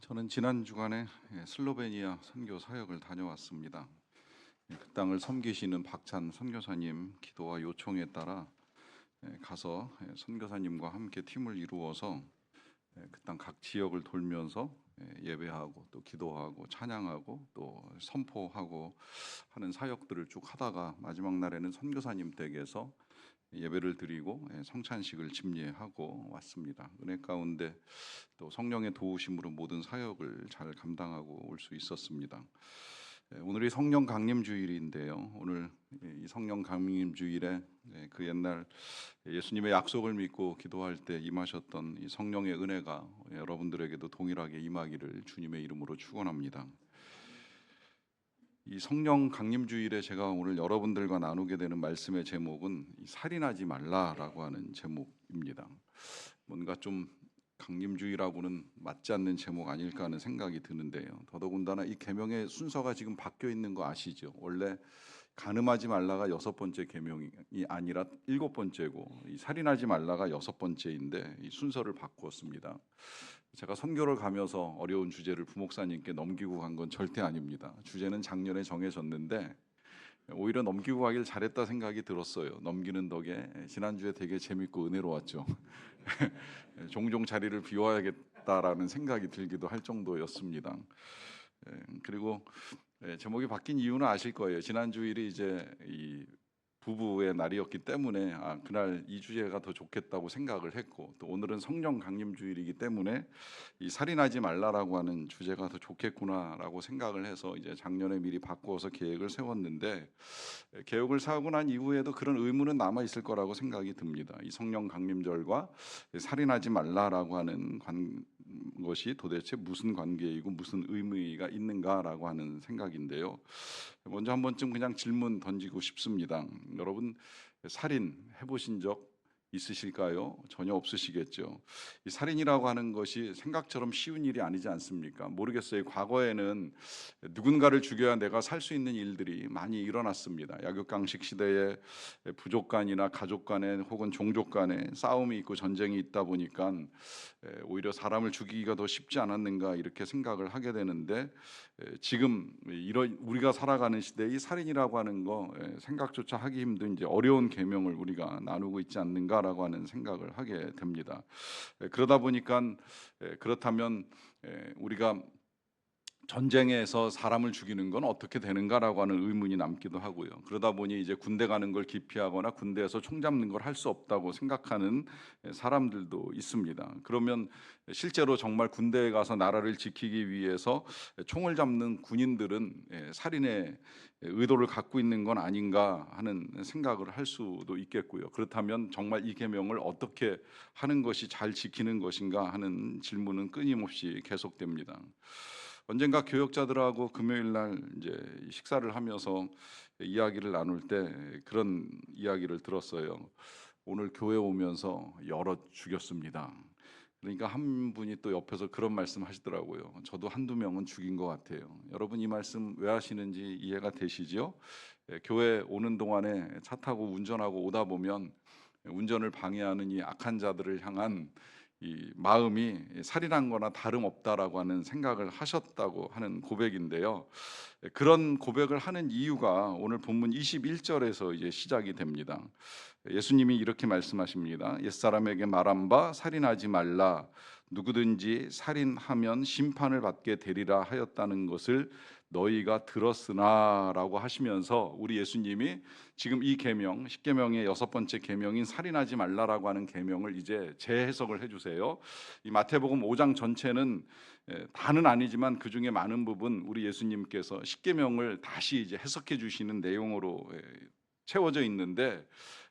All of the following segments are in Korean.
저는 지난 주간에 슬로베니아 선교 사역을 다녀왔습니다. 그 땅을 섬기시는 박찬 선교사님 기도와 요청에 따라 가서 선교사님과 함께 팀을 이루어서 그 땅 각 지역을 돌면서 예배하고 또 기도하고 찬양하고 또 선포하고 하는 사역들을 쭉 하다가 마지막 날에는 선교사님 댁에서 예배를 드리고 성찬식을 집례하고 왔습니다. 은혜 가운데 또 성령의 도우심으로 모든 사역을 잘 감당하고 올 수 있었습니다. 오늘이 성령 강림 주일인데요. 오늘 이 성령 강림 주일에 그 옛날 예수님의 약속을 믿고 기도할 때 임하셨던 이 성령의 은혜가 여러분들에게도 동일하게 임하기를 주님의 이름으로 축원합니다. 이 성령 강림 주일에 제가 오늘 여러분들과 나누게 되는 말씀의 제목은 살인하지 말라라고 하는 제목입니다. 뭔가 좀 강림주의라고는 맞지 않는 제목 아닐까 하는 생각이 드는데요. 더더군다나 이 계명의 순서가 지금 바뀌어 있는 거 아시죠? 원래 간음하지 말라가 6번째 계명이 아니라 7번째고 이 살인하지 말라가 6번째인데 이 순서를 바꾸었습니다. 제가 선교를 가면서 어려운 주제를 부목사님께 넘기고 간 건 절대 아닙니다. 주제는 작년에 정해졌는데 오히려 넘기고 가길 잘했다 생각이 들었어요. 넘기는 덕에 지난주에 되게 재밌고 은혜로웠죠. 종종 자리를 비워야겠다라는 생각이 들기도 할 정도였습니다. 그리고 제목이 바뀐 이유는 아실 거예요. 지난 주일이 이제 이 부부의 날이었기 때문에 그날 이 주제가 더 좋겠다고 생각을 했고, 또 오늘은 성령 강림 주일이기 때문에 이 살인하지 말라라고 하는 주제가 더 좋겠구나라고 생각을 해서 이제 작년에 미리 바꾸어서 계획을 세웠는데, 계획을 세우고 난 이후에도 그런 의무는 남아 있을 거라고 생각이 듭니다. 이 성령 강림절과 살인하지 말라라고 하는 것이 도대체 무슨 관계이고 무슨 의미가 있는가라고 하는 생각인데요. 먼저 한 번쯤 그냥 질문 던지고 싶습니다. 여러분 살인 해보신 적 있으실까요? 전혀 없으시겠죠. 이 살인이라고 하는 것이 생각처럼 쉬운 일이 아니지 않습니까? 모르겠어요. 과거에는 누군가를 죽여야 내가 살 수 있는 일들이 많이 일어났습니다. 약육강식 시대에 부족 간이나 가족 간에 혹은 종족 간에 싸움이 있고 전쟁이 있다 보니까 오히려 사람을 죽이기가 더 쉽지 않았는가 이렇게 생각을 하게 되는데, 지금 이런 우리가 살아가는 시대의 살인이라고 하는 거 생각조차 하기 힘든 이제 어려운 계명을 우리가 나누고 있지 않는가라고 하는 생각을 하게 됩니다. 그러다 보니까 그렇다면 우리가 전쟁에서 사람을 죽이는 건 어떻게 되는가라고 하는 의문이 남기도 하고요. 그러다 보니 이제 군대 가는 걸 기피하거나 군대에서 총 잡는 걸 할 수 없다고 생각하는 사람들도 있습니다. 그러면 실제로 정말 군대에 가서 나라를 지키기 위해서 총을 잡는 군인들은 살인의 의도를 갖고 있는 건 아닌가 하는 생각을 할 수도 있겠고요. 그렇다면 정말 이 계명을 어떻게 하는 것이 잘 지키는 것인가 하는 질문은 끊임없이 계속됩니다. 언젠가 교역자들하고 금요일 날 이제 식사를 하면서 이야기를 나눌 때 그런 이야기를 들었어요. 오늘 교회 오면서 여럿 죽였습니다. 그러니까 한 분이 또 옆에서 그런 말씀 하시더라고요. 저도 한두 명은 죽인 것 같아요. 여러분 이 말씀 왜 하시는지 이해가 되시지요? 교회 오는 동안에 차 타고 운전하고 오다 보면 운전을 방해하는 이 악한 자들을 향한 이 마음이 살인한 거나 다름없다라고 하는 생각을 하셨다고 하는 고백인데요. 그런 고백을 하는 이유가 오늘 본문 21절에서 이제 시작이 됩니다. 예수님이 이렇게 말씀하십니다. 옛사람에게 말한 바 살인하지 말라. 누구든지 살인하면 심판을 받게 되리라 하였다는 것을 너희가 들었으나라고 하시면서 우리 예수님이 지금 이 계명 10계명의 6번째 계명인 살인하지 말라라고 하는 계명을 이제 재해석을 해주세요. 이 마태복음 5장 전체는 다는 아니지만 그 중에 많은 부분 우리 예수님께서 10계명을 다시 이제 해석해 주시는 내용으로 채워져 있는데,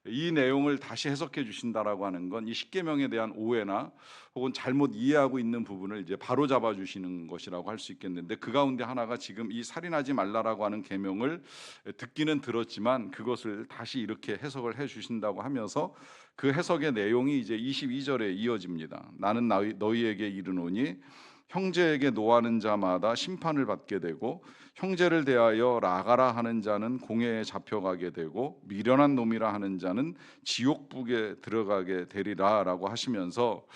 이 내용을 다시 해석해 주신다라고 하는 건 이 십계명에 대한 오해나 혹은 잘못 이해하고 있는 부분을 이제 바로 잡아 주시는 것이라고 할 수 있겠는데, 그 가운데 하나가 지금 이 살인하지 말라라고 하는 계명을 듣기는 들었지만 그것을 다시 이렇게 해석을 해 주신다고 하면서 그 해석의 내용이 이제 22절에 이어집니다. 나는 너희에게 이르노니 형제에게 노하는 자마다 심판을 받게 되고 형제를 대하여 라가라 하는 자는 공회에 잡혀가게 되고 미련한 놈이라 하는 자는 지옥불에 들어가게 되리라라고 하시면서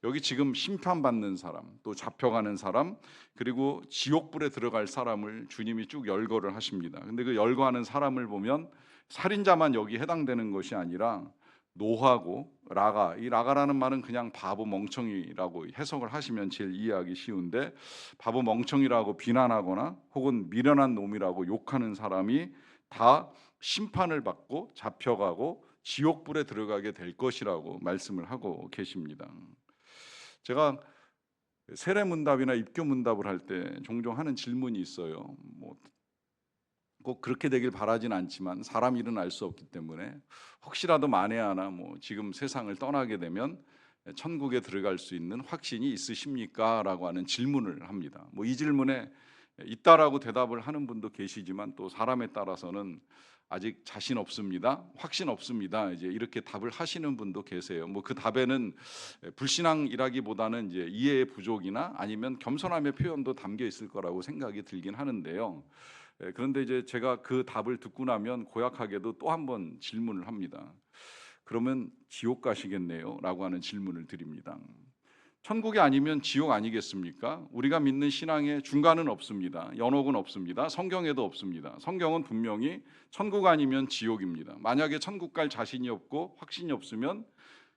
여기 지금 심판받는 사람, 또 잡혀가는 사람, 그리고 지옥불에 들어갈 사람을 주님이 쭉 열거를 하십니다. 근데 그 열거하는 사람을 보면 살인자만 여기 해당되는 것이 아니라 노하고 라가, 이 라가라는 말은 그냥 바보 멍청이라고 해석을 하시면 제일 이해하기 쉬운데, 바보 멍청이라고 비난하거나 혹은 미련한 놈이라고 욕하는 사람이 다 심판을 받고 잡혀가고 지옥불에 들어가게 될 것이라고 말씀을 하고 계십니다. 제가 세례문답이나 입교문답을 할 때 종종 하는 질문이 있어요. 꼭 그렇게 되길 바라진 않지만 사람 일은 알 수 없기 때문에 혹시라도 만에 하나 지금 세상을 떠나게 되면 천국에 들어갈 수 있는 확신이 있으십니까? 라고 하는 질문을 합니다. 이 질문에 있다라고 대답을 하는 분도 계시지만 또 사람에 따라서는 아직 자신 없습니다, 확신 없습니다, 이제 이렇게 답을 하시는 분도 계세요. 그 답에는 불신앙이라기보다는 이제 이해의 부족이나 아니면 겸손함의 표현도 담겨 있을 거라고 생각이 들긴 하는데요. 그런데 이제 제가 그 답을 듣고 나면 고약하게도 또 한 번 질문을 합니다. 그러면 지옥 가시겠네요? 라고 하는 질문을 드립니다. 천국이 아니면 지옥 아니겠습니까? 우리가 믿는 신앙에 중간은 없습니다. 연옥은 없습니다. 성경에도 없습니다. 성경은 분명히 천국 아니면 지옥입니다. 만약에 천국 갈 자신이 없고 확신이 없으면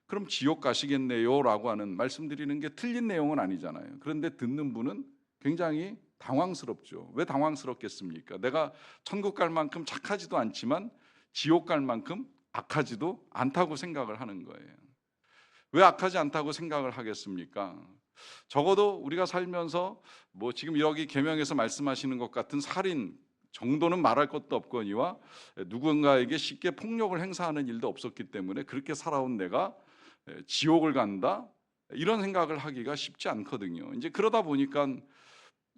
그럼 지옥 가시겠네요? 라고 하는 말씀드리는 게 틀린 내용은 아니잖아요. 그런데 듣는 분은 굉장히 당황스럽죠. 왜 당황스럽겠습니까? 내가 천국 갈 만큼 착하지도 않지만 지옥 갈 만큼 악하지도 않다고 생각을 하는 거예요. 왜 악하지 않다고 생각을 하겠습니까? 적어도 우리가 살면서 지금 여기 계명에서 말씀하시는 것 같은 살인 정도는 말할 것도 없거니와 누군가에게 쉽게 폭력을 행사하는 일도 없었기 때문에 그렇게 살아온 내가 지옥을 간다, 이런 생각을 하기가 쉽지 않거든요. 이제 그러다 보니까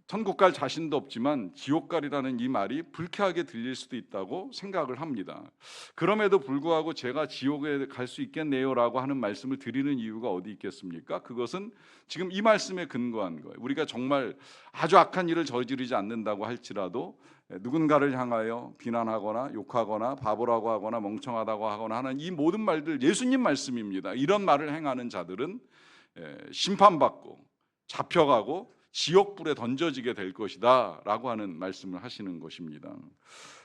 천국 갈 자신도 없지만 지옥 갈이라는 이 말이 불쾌하게 들릴 수도 있다고 생각을 합니다. 그럼에도 불구하고 제가 지옥에 갈 수 있겠네요라고 하는 말씀을 드리는 이유가 어디 있겠습니까? 그것은 지금 이 말씀에 근거한 거예요. 우리가 정말 아주 악한 일을 저지르지 않는다고 할지라도 누군가를 향하여 비난하거나 욕하거나 바보라고 하거나 멍청하다고 하거나 하는 이 모든 말들 예수님 말씀입니다. 이런 말을 행하는 자들은 심판받고 잡혀가고 지옥불에 던져지게 될 것이다 라고 하는 말씀을 하시는 것입니다.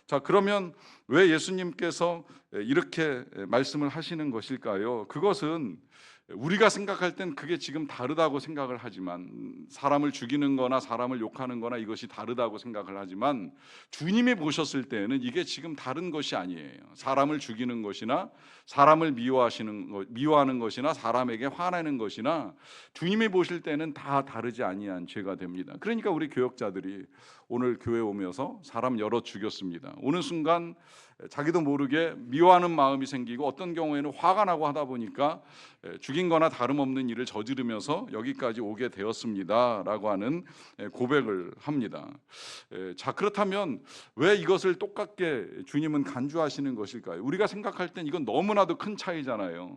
자, 그러면 왜 예수님께서 이렇게 말씀을 하시는 것일까요? 그것은 우리가 생각할 땐 그게 지금 다르다고 생각을 하지만, 사람을 죽이는 거나 사람을 욕하는 거나 이것이 다르다고 생각을 하지만, 주님이 보셨을 때는 이게 지금 다른 것이 아니에요. 사람을 죽이는 것이나 사람을 미워하는 것이나 사람에게 화내는 것이나 주님이 보실 때는 다 다르지 아니한 죄가 됩니다. 그러니까 우리 교역자들이 오늘 교회 오면서 사람 여러 죽였습니다, 오는 순간 자기도 모르게 미워하는 마음이 생기고 어떤 경우에는 화가 나고 하다 보니까 죽인 거나 다름없는 일을 저지르면서 여기까지 오게 되었습니다 라고 하는 고백을 합니다. 자, 그렇다면 왜 이것을 똑같게 주님은 간주하시는 것일까요? 우리가 생각할 땐 이건 너무나도 큰 차이잖아요.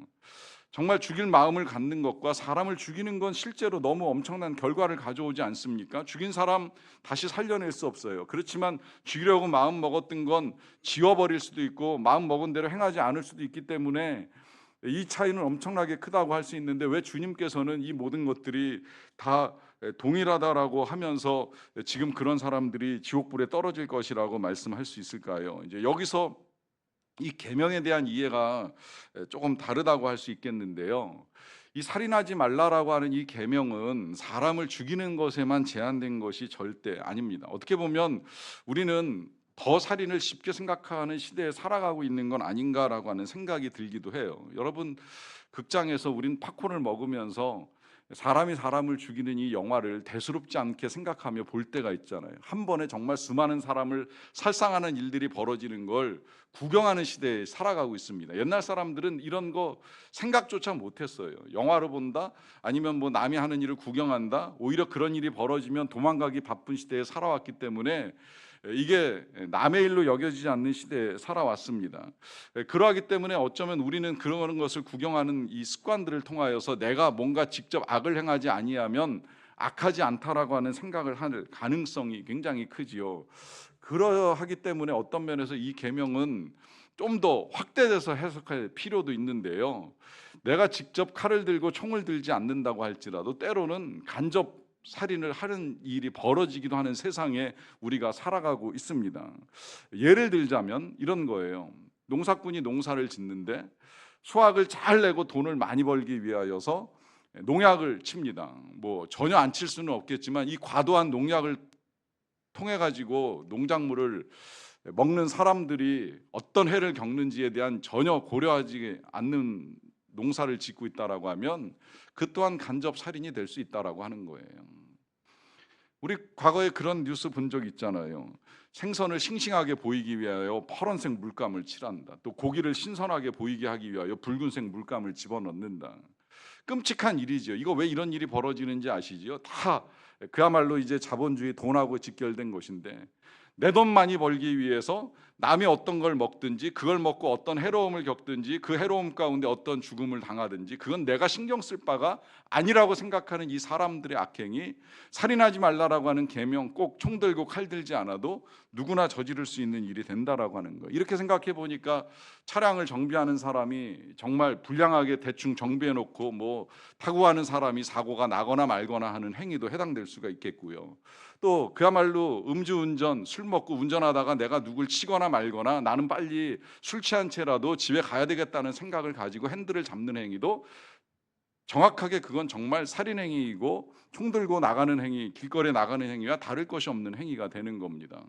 정말 죽일 마음을 갖는 것과 사람을 죽이는 건 실제로 너무 엄청난 결과를 가져오지 않습니까? 죽인 사람 다시 살려낼 수 없어요. 그렇지만 죽이려고 마음 먹었던 건 지워버릴 수도 있고 마음 먹은 대로 행하지 않을 수도 있기 때문에 이 차이는 엄청나게 크다고 할 수 있는데, 왜 주님께서는 이 모든 것들이 다 동일하다라고 하면서 지금 그런 사람들이 지옥불에 떨어질 것이라고 말씀할 수 있을까요? 이제 여기서 이 계명에 대한 이해가 조금 다르다고 할 수 있겠는데요. 이 살인하지 말라라고 하는 이 계명은 사람을 죽이는 것에만 제한된 것이 절대 아닙니다. 어떻게 보면 우리는 더 살인을 쉽게 생각하는 시대에 살아가고 있는 건 아닌가라고 하는 생각이 들기도 해요. 여러분, 극장에서 우린 팝콘을 먹으면서 사람이 사람을 죽이는 이 영화를 대수롭지 않게 생각하며 볼 때가 있잖아요. 한 번에 정말 수많은 사람을 살상하는 일들이 벌어지는 걸 구경하는 시대에 살아가고 있습니다. 옛날 사람들은 이런 거 생각조차 못했어요. 영화로 본다, 아니면 남이 하는 일을 구경한다, 오히려 그런 일이 벌어지면 도망가기 바쁜 시대에 살아왔기 때문에 이게 남의 일로 여겨지지 않는 시대에 살아왔습니다. 그러하기 때문에 어쩌면 우리는 그런 것을 구경하는 이 습관들을 통하여서 내가 뭔가 직접 악을 행하지 아니하면 악하지 않다라고 하는 생각을 할 가능성이 굉장히 크지요. 그러하기 때문에 어떤 면에서 이 계명은 좀 더 확대돼서 해석할 필요도 있는데요. 내가 직접 칼을 들고 총을 들지 않는다고 할지라도 때로는 간접 살인을 하는 일이 벌어지기도 하는 세상에 우리가 살아가고 있습니다. 예를 들자면 이런 거예요. 농사꾼이 농사를 짓는데 수확을 잘 내고 돈을 많이 벌기 위하여서 농약을 칩니다. 뭐 전혀 안 칠 수는 없겠지만 이 과도한 농약을 통해 가지고 농작물을 먹는 사람들이 어떤 해를 겪는지에 대한 전혀 고려하지 않는 농사를 짓고 있다라고 하면 그 또한 간접 살인이 될 수 있다라고 하는 거예요. 우리 과거에 그런 뉴스 본 적 있잖아요. 생선을 싱싱하게 보이기 위하여 파란색 물감을 칠한다. 또 고기를 신선하게 보이게 하기 위하여 붉은색 물감을 집어넣는다. 끔찍한 일이죠. 이거 왜 이런 일이 벌어지는지 아시지요? 다 그야말로 이제 자본주의 돈하고 직결된 것인데 내 돈 많이 벌기 위해서 남이 어떤 걸 먹든지 그걸 먹고 어떤 해로움을 겪든지 그 해로움 가운데 어떤 죽음을 당하든지 그건 내가 신경 쓸 바가 아니라고 생각하는 이 사람들의 악행이 살인하지 말라라고 하는 계명 꼭 총 들고 칼 들지 않아도 누구나 저지를 수 있는 일이 된다라고 하는 거예요. 이렇게 생각해 보니까 차량을 정비하는 사람이 정말 불량하게 대충 정비해 놓고 뭐 타고 가는 사람이 사고가 나거나 말거나 하는 행위도 해당될 수가 있겠고요. 또 그야말로 음주운전, 술 먹고 운전하다가 내가 누굴 치거나 말거나 나는 빨리 술 취한 채라도 집에 가야 되겠다는 생각을 가지고 핸들을 잡는 행위도 정확하게 그건 정말 살인행위이고 총 들고 나가는 행위, 길거리에 나가는 행위와 다를 것이 없는 행위가 되는 겁니다.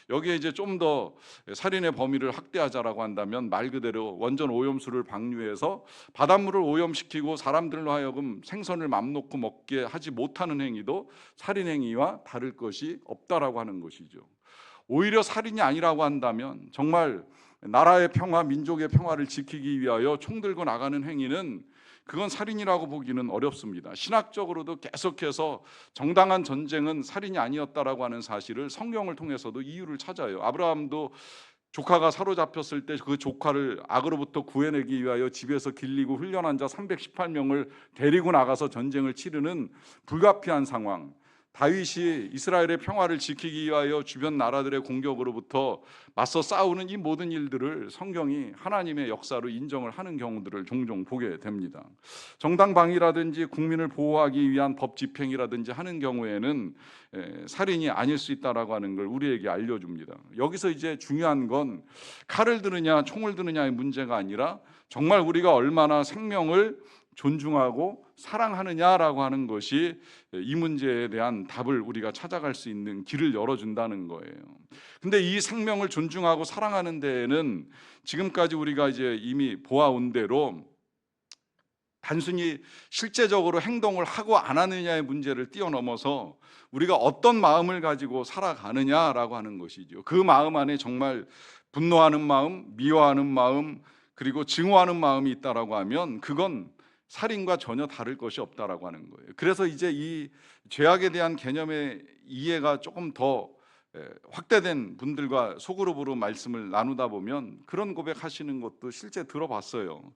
여기에 이제 좀 더 살인의 범위를 확대하자라고 한다면 말 그대로 원전 오염수를 방류해서 바닷물을 오염시키고 사람들로 하여금 생선을 맘 놓고 먹게 하지 못하는 행위도 살인행위와 다를 것이 없다라고 하는 것이죠. 오히려 살인이 아니라고 한다면 정말 나라의 평화, 민족의 평화를 지키기 위하여 총 들고 나가는 행위는 그건 살인이라고 보기는 어렵습니다. 신학적으로도 계속해서 정당한 전쟁은 살인이 아니었다라고 하는 사실을 성경을 통해서도 이유를 찾아요. 아브라함도 조카가 사로잡혔을 때 그 조카를 악으로부터 구해내기 위하여 집에서 길리고 훈련한 자 318명을 데리고 나가서 전쟁을 치르는 불가피한 상황. 다윗이 이스라엘의 평화를 지키기 위하여 주변 나라들의 공격으로부터 맞서 싸우는 이 모든 일들을 성경이 하나님의 역사로 인정을 하는 경우들을 종종 보게 됩니다. 정당방위라든지 국민을 보호하기 위한 법 집행이라든지 하는 경우에는 살인이 아닐 수 있다라고 하는 걸 우리에게 알려줍니다. 여기서 이제 중요한 건 칼을 드느냐 총을 드느냐의 문제가 아니라 정말 우리가 얼마나 생명을 존중하고 사랑하느냐라고 하는 것이 이 문제에 대한 답을 우리가 찾아갈 수 있는 길을 열어준다는 거예요. 근데 이 생명을 존중하고 사랑하는 데에는 지금까지 우리가 이제 이미 보아온 대로 단순히 실제적으로 행동을 하고 안 하느냐의 문제를 뛰어넘어서 우리가 어떤 마음을 가지고 살아가느냐라고 하는 것이죠. 그 마음 안에 정말 분노하는 마음, 미워하는 마음, 그리고 증오하는 마음이 있다라고 하면 그건 살인과 전혀 다를 것이 없다라고 하는 거예요. 그래서 이제 이 죄악에 대한 개념의 이해가 조금 더 확대된 분들과 소그룹으로 말씀을 나누다 보면 그런 고백하시는 것도 실제 들어봤어요.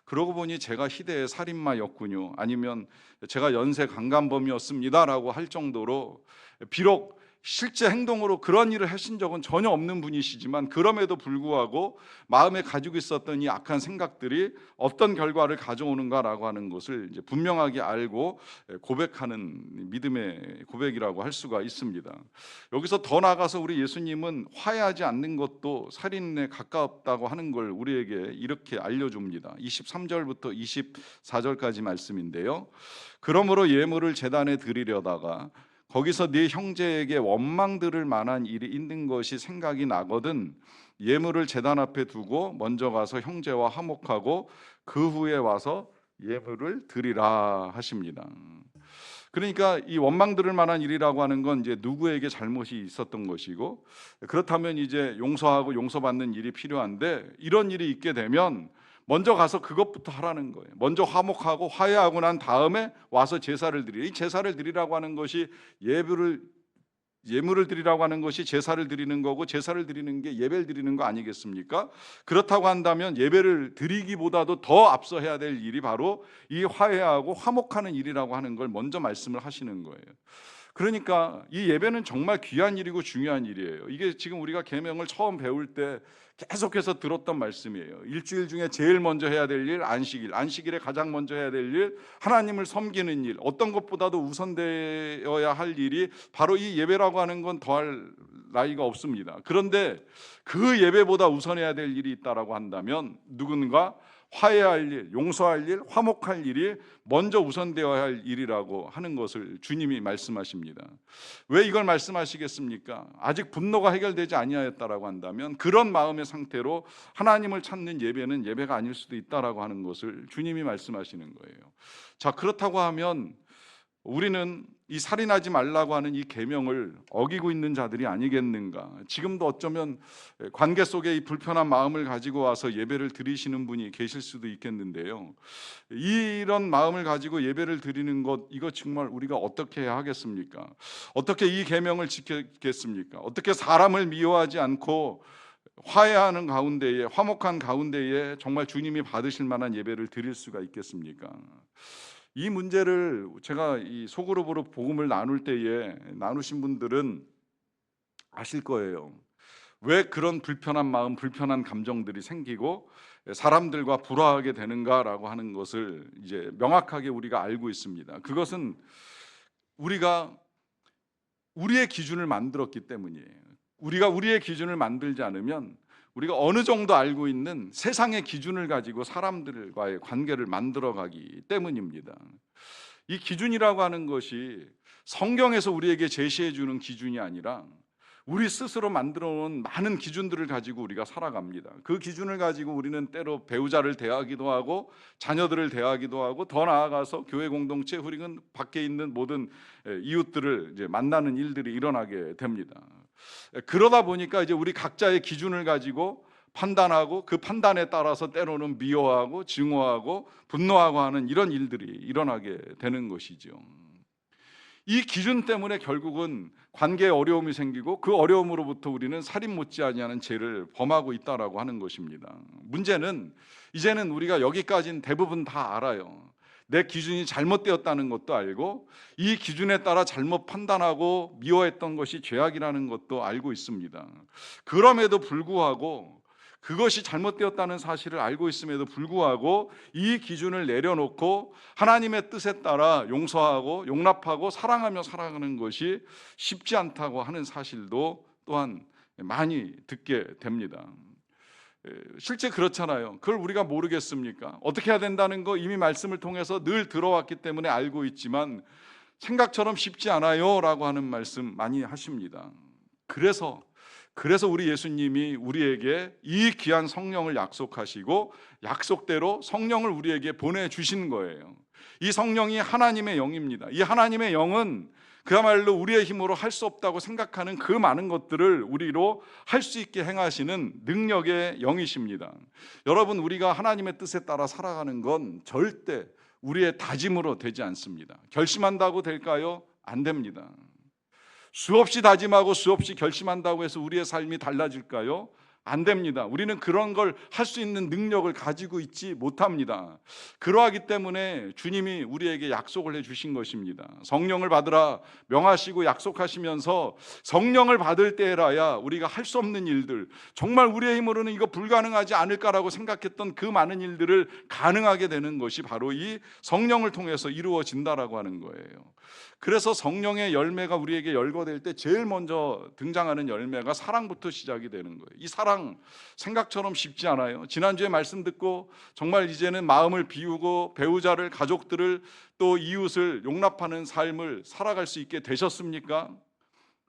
그러고 보니 제가 희대의 살인마였군요. 아니면 제가 연쇄 강간범이었습니다라고 할 정도로 비록 실제 행동으로 그런 일을 하신 적은 전혀 없는 분이시지만 그럼에도 불구하고 마음에 가지고 있었던 이 악한 생각들이 어떤 결과를 가져오는가라고 하는 것을 이제 분명하게 알고 고백하는 믿음의 고백이라고 할 수가 있습니다. 여기서 더 나아가서 우리 예수님은 화해하지 않는 것도 살인에 가깝다고 하는 걸 우리에게 이렇게 알려줍니다. 23절부터 24절까지 말씀인데요. 그러므로 예물을 제단에 드리려다가 거기서 네 형제에게 원망 들을 만한 일이 있는 것이 생각이 나거든 예물을 제단 앞에 두고 먼저 가서 형제와 화목하고 그 후에 와서 예물을 드리라 하십니다. 그러니까 이 원망 들을 만한 일이라고 하는 건 이제 누구에게 잘못이 있었던 것이고 그렇다면 이제 용서하고 용서받는 일이 필요한데 이런 일이 있게 되면 먼저 가서 그것부터 하라는 거예요. 먼저 화목하고 화해하고 난 다음에 와서 제사를 드리라. 이 제사를 드리라고 하는 것이 예물을 예물을 드리라고 하는 것이 제사를 드리는 거고, 제사를 드리는 게 예배를 드리는 거 아니겠습니까? 그렇다고 한다면 예배를 드리기보다도 더 앞서 해야 될 일이 바로 이 화해하고 화목하는 일이라고 하는 걸 먼저 말씀을 하시는 거예요. 그러니까 이 예배는 정말 귀한 일이고 중요한 일이에요. 이게 지금 우리가 계명을 처음 배울 때 계속해서 들었던 말씀이에요. 일주일 중에 제일 먼저 해야 될 일, 안식일. 안식일에 가장 먼저 해야 될 일, 하나님을 섬기는 일. 어떤 것보다도 우선되어야 할 일이 바로 이 예배라고 하는 건 더할 나위가 없습니다. 그런데 그 예배보다 우선해야 될 일이 있다라고 한다면 누군가 화해할 일, 용서할 일, 화목할 일이 먼저 우선되어야 할 일이라고 하는 것을 주님이 말씀하십니다. 왜 이걸 말씀하시겠습니까? 아직 분노가 해결되지 아니하였다라고 한다면 그런 마음의 상태로 하나님을 찾는 예배는 예배가 아닐 수도 있다라고 하는 것을 주님이 말씀하시는 거예요. 자, 그렇다고 하면 우리는 이 살인하지 말라고 하는 이 계명을 어기고 있는 자들이 아니겠는가? 지금도 어쩌면 관계 속에 이 불편한 마음을 가지고 와서 예배를 드리시는 분이 계실 수도 있겠는데요. 이런 마음을 가지고 예배를 드리는 것, 이거 정말 우리가 어떻게 해야 하겠습니까? 어떻게 이 계명을 지키겠습니까? 어떻게 사람을 미워하지 않고 화해하는 가운데에, 화목한 가운데에 정말 주님이 받으실 만한 예배를 드릴 수가 있겠습니까? 이 문제를 제가 이 소그룹으로 복음을 나눌 때에 나누신 분들은 아실 거예요. 왜 그런 불편한 마음, 불편한 감정들이 생기고 사람들과 불화하게 되는가라고 하는 것을 이제 명확하게 우리가 알고 있습니다. 그것은 우리가 우리의 기준을 만들었기 때문이에요. 우리가 우리의 기준을 만들지 않으면 우리가 어느 정도 알고 있는 세상의 기준을 가지고 사람들과의 관계를 만들어가기 때문입니다. 이 기준이라고 하는 것이 성경에서 우리에게 제시해 주는 기준이 아니라 우리 스스로 만들어 놓은 많은 기준들을 가지고 우리가 살아갑니다. 그 기준을 가지고 우리는 때로 배우자를 대하기도 하고 자녀들을 대하기도 하고, 더 나아가서 교회 공동체, 우리는 밖에 있는 모든 이웃들을 이제 만나는 일들이 일어나게 됩니다. 그러다 보니까 이제 우리 각자의 기준을 가지고 판단하고, 그 판단에 따라서 때로는 미워하고 증오하고 분노하고 하는 이런 일들이 일어나게 되는 것이죠. 이 기준 때문에 결국은 관계에 어려움이 생기고, 그 어려움으로부터 우리는 살인 못지아니하는 죄를 범하고 있다라고 하는 것입니다. 문제는 이제는 우리가 여기까지는 대부분 다 알아요. 내 기준이 잘못되었다는 것도 알고, 이 기준에 따라 잘못 판단하고 미워했던 것이 죄악이라는 것도 알고 있습니다. 그럼에도 불구하고, 그것이 잘못되었다는 사실을 알고 있음에도 불구하고 이 기준을 내려놓고 하나님의 뜻에 따라 용서하고 용납하고 사랑하며 살아가는 것이 쉽지 않다고 하는 사실도 또한 많이 듣게 됩니다. 실제 그렇잖아요. 그걸 우리가 모르겠습니까? 어떻게 해야 된다는 거 이미 말씀을 통해서 늘 들어왔기 때문에 알고 있지만 생각처럼 쉽지 않아요 라고 하는 말씀 많이 하십니다. 그래서 우리 예수님이 우리에게 이 귀한 성령을 약속하시고 약속대로 성령을 우리에게 보내주신 거예요. 이 성령이 하나님의 영입니다. 이 하나님의 영은 그야말로 우리의 힘으로 할 수 없다고 생각하는 그 많은 것들을 우리로 할 수 있게 행하시는 능력의 영이십니다. 여러분, 우리가 하나님의 뜻에 따라 살아가는 건 절대 우리의 다짐으로 되지 않습니다. 결심한다고 될까요? 안 됩니다. 수없이 다짐하고 수없이 결심한다고 해서 우리의 삶이 달라질까요? 안 됩니다. 우리는 그런 걸 할 수 있는 능력을 가지고 있지 못합니다. 그러하기 때문에 주님이 우리에게 약속을 해주신 것입니다. 성령을 받으라 명하시고 약속하시면서 성령을 받을 때라야 우리가 할 수 없는 일들, 정말 우리의 힘으로는 이거 불가능하지 않을까라고 생각했던 그 많은 일들을 가능하게 되는 것이 바로 이 성령을 통해서 이루어진다라고 하는 거예요. 그래서 성령의 열매가 우리에게 열거될 때 제일 먼저 등장하는 열매가 사랑부터 시작이 되는 거예요. 이 사랑 생각처럼 쉽지 않아요. 지난주에 말씀 듣고 정말 이제는 마음을 비우고 배우자를, 가족들을, 또 이웃을 용납하는 삶을 살아갈 수 있게 되셨습니까?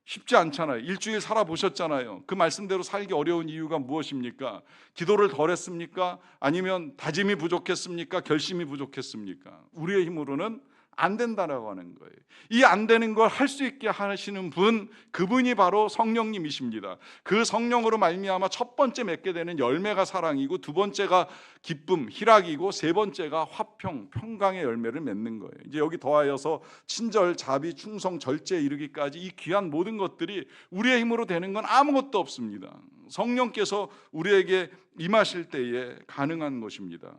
쉽지 않잖아요. 일주일 살아보셨잖아요. 그 말씀대로 살기 어려운 이유가 무엇입니까? 기도를 덜 했습니까? 아니면 다짐이 부족했습니까? 결심이 부족했습니까? 우리의 힘으로는 안 된다라고 하는 거예요. 이 안 되는 걸 할 수 있게 하시는 분, 그분이 바로 성령님이십니다. 그 성령으로 말미암아 첫 번째 맺게 되는 열매가 사랑이고, 두 번째가 기쁨, 희락이고, 세 번째가 화평, 평강의 열매를 맺는 거예요. 이제 여기 더하여서 친절, 자비, 충성, 절제에 이르기까지 이 귀한 모든 것들이 우리의 힘으로 되는 건 아무것도 없습니다. 성령께서 우리에게 임하실 때에 가능한 것입니다.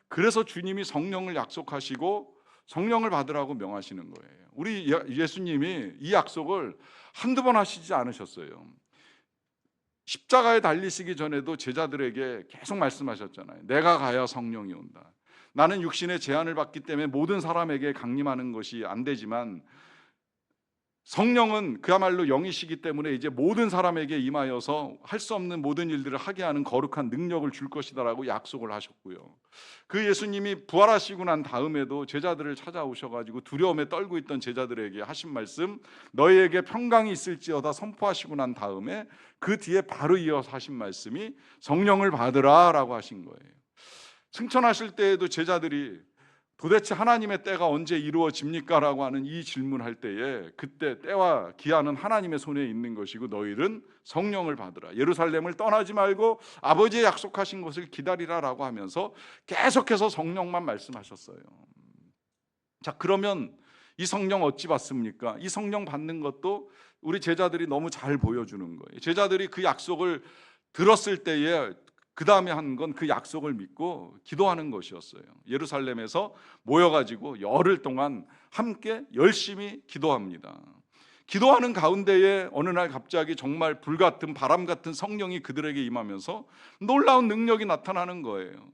그래서 주님이 성령을 약속하시고 성령을 받으라고 명하시는 거예요. 우리 예수님이 이 약속을 한두 번 하시지 않으셨어요. 십자가에 달리시기 전에도 제자들에게 계속 말씀하셨잖아요. 내가 가야 성령이 온다. 나는 육신의 제한을 받기 때문에 모든 사람에게 강림하는 것이 안 되지만 성령은 그야말로 영이시기 때문에 이제 모든 사람에게 임하여서 할 수 없는 모든 일들을 하게 하는 거룩한 능력을 줄 것이다라고 약속을 하셨고요. 그 예수님이 부활하시고 난 다음에도 제자들을 찾아오셔가지고 두려움에 떨고 있던 제자들에게 하신 말씀, 너희에게 평강이 있을지어다 선포하시고 난 다음에 그 뒤에 바로 이어서 하신 말씀이 성령을 받으라 라고 하신 거예요. 승천하실 때에도 제자들이 도대체 하나님의 때가 언제 이루어집니까? 라고 하는 이 질문할 때에 그때 때와 기한은 하나님의 손에 있는 것이고 너희는 성령을 받으라. 예루살렘을 떠나지 말고 아버지의 약속하신 것을 기다리라 라고 하면서 계속해서 성령만 말씀하셨어요. 자, 그러면 이 성령 어찌 받습니까? 이 성령 받는 것도 우리 제자들이 너무 잘 보여주는 거예요. 제자들이 그 약속을 들었을 때에 그 다음에 한 건 그 약속을 믿고 기도하는 것이었어요. 예루살렘에서 모여가지고 열흘 동안 함께 열심히 기도합니다. 기도하는 가운데에 어느 날 갑자기 정말 불같은 바람 같은 성령이 그들에게 임하면서 놀라운 능력이 나타나는 거예요.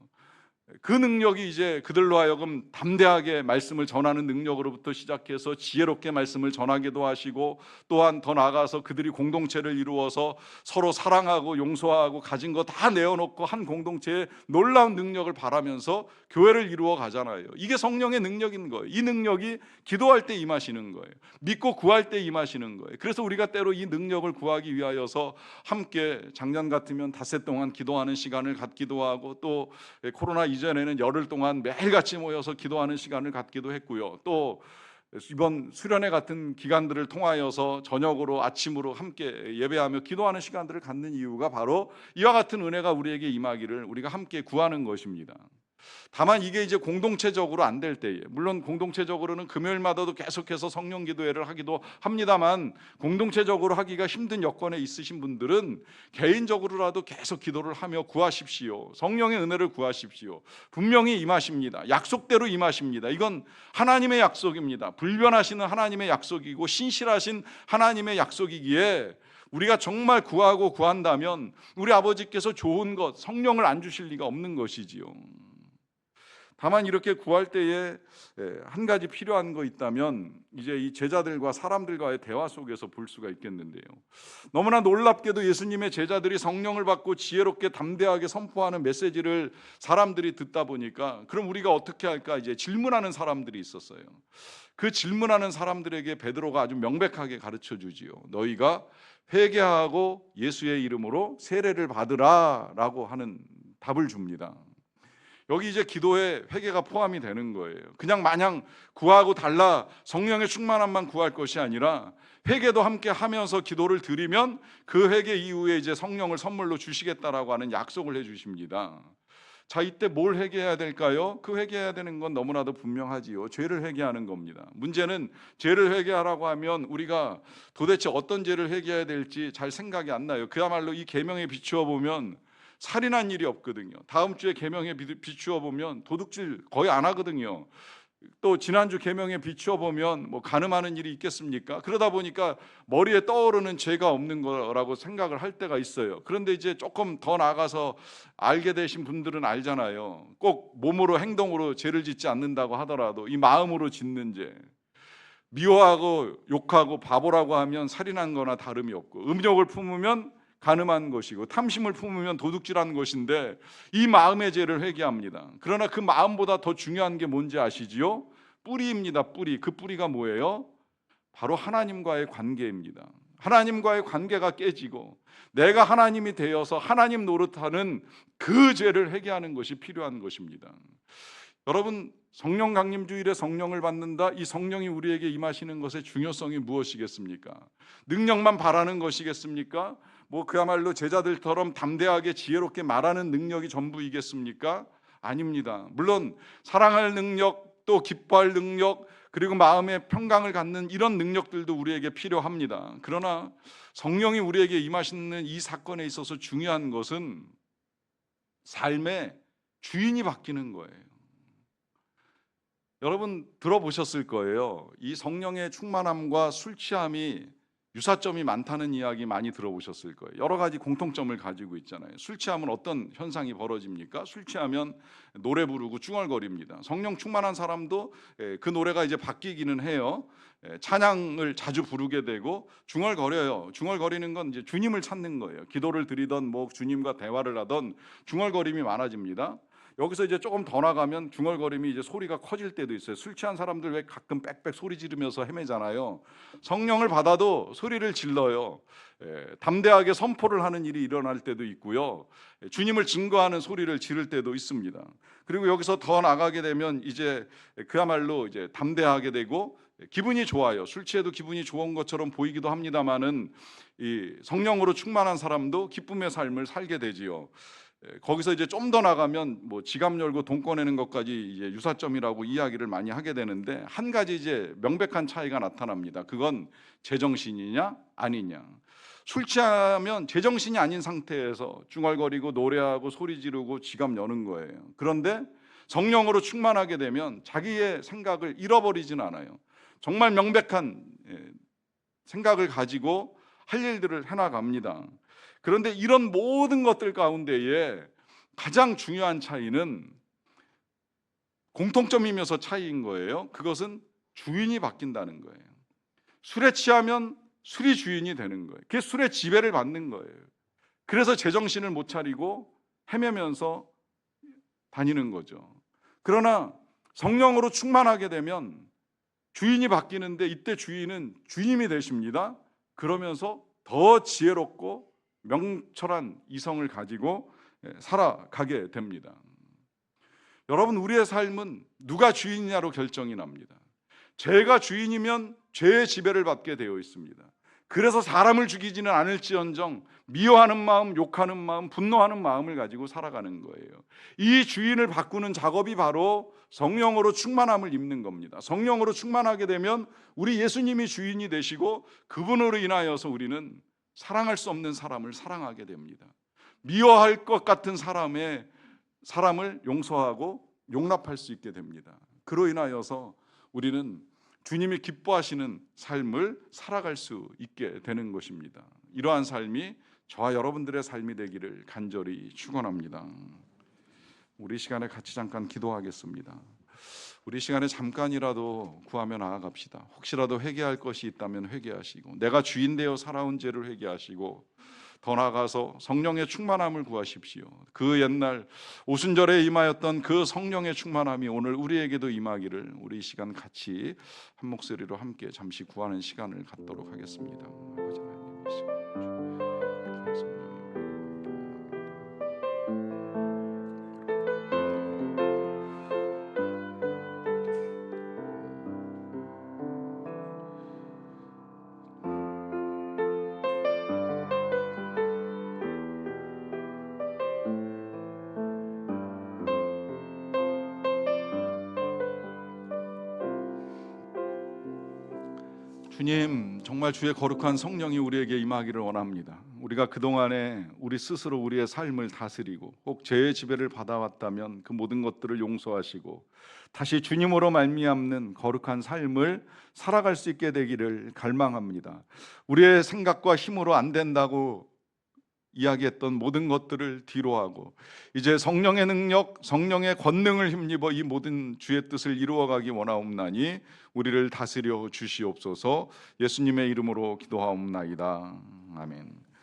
그 능력이 이제 그들로 하여금 담대하게 말씀을 전하는 능력으로부터 시작해서 지혜롭게 말씀을 전하기도 하시고, 또한 더 나아가서 그들이 공동체를 이루어서 서로 사랑하고 용서하고 가진 거 다 내어놓고 한 공동체의 놀라운 능력을 바라면서 교회를 이루어 가잖아요. 이게 성령의 능력인 거예요. 이 능력이 기도할 때 임하시는 거예요. 믿고 구할 때 임하시는 거예요. 그래서 우리가 때로 이 능력을 구하기 위하여서 함께 작년 같으면 닷새 동안 기도하는 시간을 갖기도 하고, 또 코로나 이전에는 열흘 동안 매일같이 모여서 기도하는 시간을 갖기도 했고요. 또 이번 수련회 같은 기간들을 통하여서 저녁으로 아침으로 함께 예배하며 기도하는 시간들을 갖는 이유가 바로 이와 같은 은혜가 우리에게 임하기를 우리가 함께 구하는 것입니다. 다만 이게 이제 공동체적으로 안 될 때에, 물론 공동체적으로는 금요일마다도 계속해서 성령 기도회를 하기도 합니다만, 공동체적으로 하기가 힘든 여건에 있으신 분들은 개인적으로라도 계속 기도를 하며 구하십시오. 성령의 은혜를 구하십시오. 분명히 임하십니다. 약속대로 임하십니다. 이건 하나님의 약속입니다. 불변하시는 하나님의 약속이고 신실하신 하나님의 약속이기에 우리가 정말 구하고 구한다면 우리 아버지께서 좋은 것, 성령을 안 주실 리가 없는 것이지요. 다만 이렇게 구할 때에 한 가지 필요한 거 있다면 이제 이 제자들과 사람들과의 대화 속에서 볼 수가 있겠는데요. 너무나 놀랍게도 예수님의 제자들이 성령을 받고 지혜롭게 담대하게 선포하는 메시지를 사람들이 듣다 보니까, 그럼 우리가 어떻게 할까 이제 질문하는 사람들이 있었어요. 그 질문하는 사람들에게 베드로가 아주 명백하게 가르쳐 주지요. 너희가 회개하고 예수의 이름으로 세례를 받으라라고 하는 답을 줍니다. 여기 이제 기도에 회개가 포함이 되는 거예요. 그냥 마냥 구하고 달라 성령의 충만함만 구할 것이 아니라 회개도 함께 하면서 기도를 드리면 그 회개 이후에 이제 성령을 선물로 주시겠다라고 하는 약속을 해 주십니다. 자, 이때 뭘 회개해야 될까요? 그 회개해야 되는 건 너무나도 분명하지요. 죄를 회개하는 겁니다. 문제는 죄를 회개하라고 하면 우리가 도대체 어떤 죄를 회개해야 될지 잘 생각이 안 나요. 그야말로 이 계명에 비추어 보면 살인한 일이 없거든요. 다음 주에 계명에 비추어 보면 도둑질 거의 안 하거든요. 또 지난주 계명에 비추어 보면 뭐 간음하는 일이 있겠습니까? 그러다 보니까 머리에 떠오르는 죄가 없는 거라고 생각을 할 때가 있어요. 그런데 이제 조금 더 나아가서 알게 되신 분들은 알잖아요. 꼭 몸으로 행동으로 죄를 짓지 않는다고 하더라도 이 마음으로 짓는 죄, 미워하고 욕하고 바보라고 하면 살인한 거나 다름이 없고, 음욕을 품으면 간음한 것이고, 탐심을 품으면 도둑질한 것인데 이 마음의 죄를 회개합니다. 그러나 그 마음보다 더 중요한 게 뭔지 아시지요? 뿌리입니다. 뿌리. 그 뿌리가 뭐예요? 바로 하나님과의 관계입니다. 하나님과의 관계가 깨지고 내가 하나님이 되어서 하나님 노릇하는 그 죄를 회개하는 것이 필요한 것입니다. 여러분, 성령 강림 주일에 성령을 받는다. 이 성령이 우리에게 임하시는 것의 중요성이 무엇이겠습니까? 능력만 바라는 것이겠습니까? 그야말로 제자들처럼 담대하게 지혜롭게 말하는 능력이 전부이겠습니까? 아닙니다. 물론 사랑할 능력, 또 기뻐할 능력, 그리고 마음의 평강을 갖는 이런 능력들도 우리에게 필요합니다. 그러나 성령이 우리에게 임하시는 이 사건에 있어서 중요한 것은 삶의 주인이 바뀌는 거예요. 여러분 들어보셨을 거예요. 이 성령의 충만함과 술 취함이 유사점이 많다는 이야기 많이 들어보셨을 거예요. 여러 가지 공통점을 가지고 있잖아요. 술 취하면 어떤 현상이 벌어집니까? 술 취하면 노래 부르고 중얼거립니다. 성령 충만한 사람도 그 노래가 이제 바뀌기는 해요. 찬양을 자주 부르게 되고 중얼거려요. 중얼거리는 건 이제 주님을 찾는 거예요. 기도를 드리던 주님과 대화를 하던 중얼거림이 많아집니다. 여기서 이제 조금 더 나가면 중얼거림이 이제 소리가 커질 때도 있어요. 술 취한 사람들 왜 가끔 빽빽 소리 지르면서 헤매잖아요. 성령을 받아도 소리를 질러요. 담대하게 선포를 하는 일이 일어날 때도 있고요. 주님을 증거하는 소리를 지를 때도 있습니다. 그리고 여기서 더 나가게 되면 이제 그야말로 이제 담대하게 되고 기분이 좋아요. 술 취해도 기분이 좋은 것처럼 보이기도 합니다만은 이 성령으로 충만한 사람도 기쁨의 삶을 살게 되지요. 거기서 이제 좀 더 나가면 지갑 열고 돈 꺼내는 것까지 이제 유사점이라고 이야기를 많이 하게 되는데, 한 가지 이제 명백한 차이가 나타납니다. 그건 제정신이냐 아니냐. 술 취하면 제정신이 아닌 상태에서 중얼거리고 노래하고 소리 지르고 지갑 여는 거예요. 그런데 성령으로 충만하게 되면 자기의 생각을 잃어버리진 않아요. 정말 명백한 생각을 가지고 할 일들을 해나갑니다. 그런데 이런 모든 것들 가운데에 가장 중요한 차이는 공통점이면서 차이인 거예요. 그것은 주인이 바뀐다는 거예요. 술에 취하면 술이 주인이 되는 거예요. 그게 술의 지배를 받는 거예요. 그래서 제정신을 못 차리고 헤매면서 다니는 거죠. 그러나 성령으로 충만하게 되면 주인이 바뀌는데, 이때 주인은 주님이 되십니다. 그러면서 더 지혜롭고 명철한 이성을 가지고 살아가게 됩니다. 여러분, 우리의 삶은 누가 주인이냐로 결정이 납니다. 죄가 주인이면 죄의 지배를 받게 되어 있습니다. 그래서 사람을 죽이지는 않을지언정 미워하는 마음, 욕하는 마음, 분노하는 마음을 가지고 살아가는 거예요. 이 주인을 바꾸는 작업이 바로 성령으로 충만함을 입는 겁니다. 성령으로 충만하게 되면 우리 예수님이 주인이 되시고 그분으로 인하여서 우리는 사랑할 수 없는 사람을 사랑하게 됩니다. 미워할 것 같은 사람을 용서하고 용납할 수 있게 됩니다. 그로 인하여서 우리는 주님이 기뻐하시는 삶을 살아갈 수 있게 되는 것입니다. 이러한 삶이 저와 여러분들의 삶이 되기를 간절히 축원합니다. 우리 시간에 같이 잠깐 기도하겠습니다. 우리 시간에 잠깐이라도 구하며 나아갑시다. 혹시라도 회개할 것이 있다면 회개하시고, 내가 주인 되어 살아온 죄를 회개하시고, 더 나아가서 성령의 충만함을 구하십시오. 그 옛날 오순절에 임하였던 그 성령의 충만함이 오늘 우리에게도 임하기를 우리 시간 같이 한 목소리로 함께 잠시 구하는 시간을 갖도록 하겠습니다. 아버지 하나님, 이 시간 주님, 정말 주의 거룩한 성령이 우리에게 임하기를 원합니다. 우리가 그동안에 우리 스스로 우리의 삶을 다스리고 혹 죄의 지배를 받아왔다면 그 모든 것들을 용서하시고 다시 주님으로 말미암는 거룩한 삶을 살아갈 수 있게 되기를 갈망합니다. 우리의 생각과 힘으로 안 된다고 이야기했던 모든 것들을 뒤로하고 이제 성령의 능력, 성령의 권능을 힘입어 이 모든 주의 뜻을 이루어가기 원하옵나니 우리를 다스려 주시옵소서. 예수님의 이름으로 기도하옵나이다. 아멘.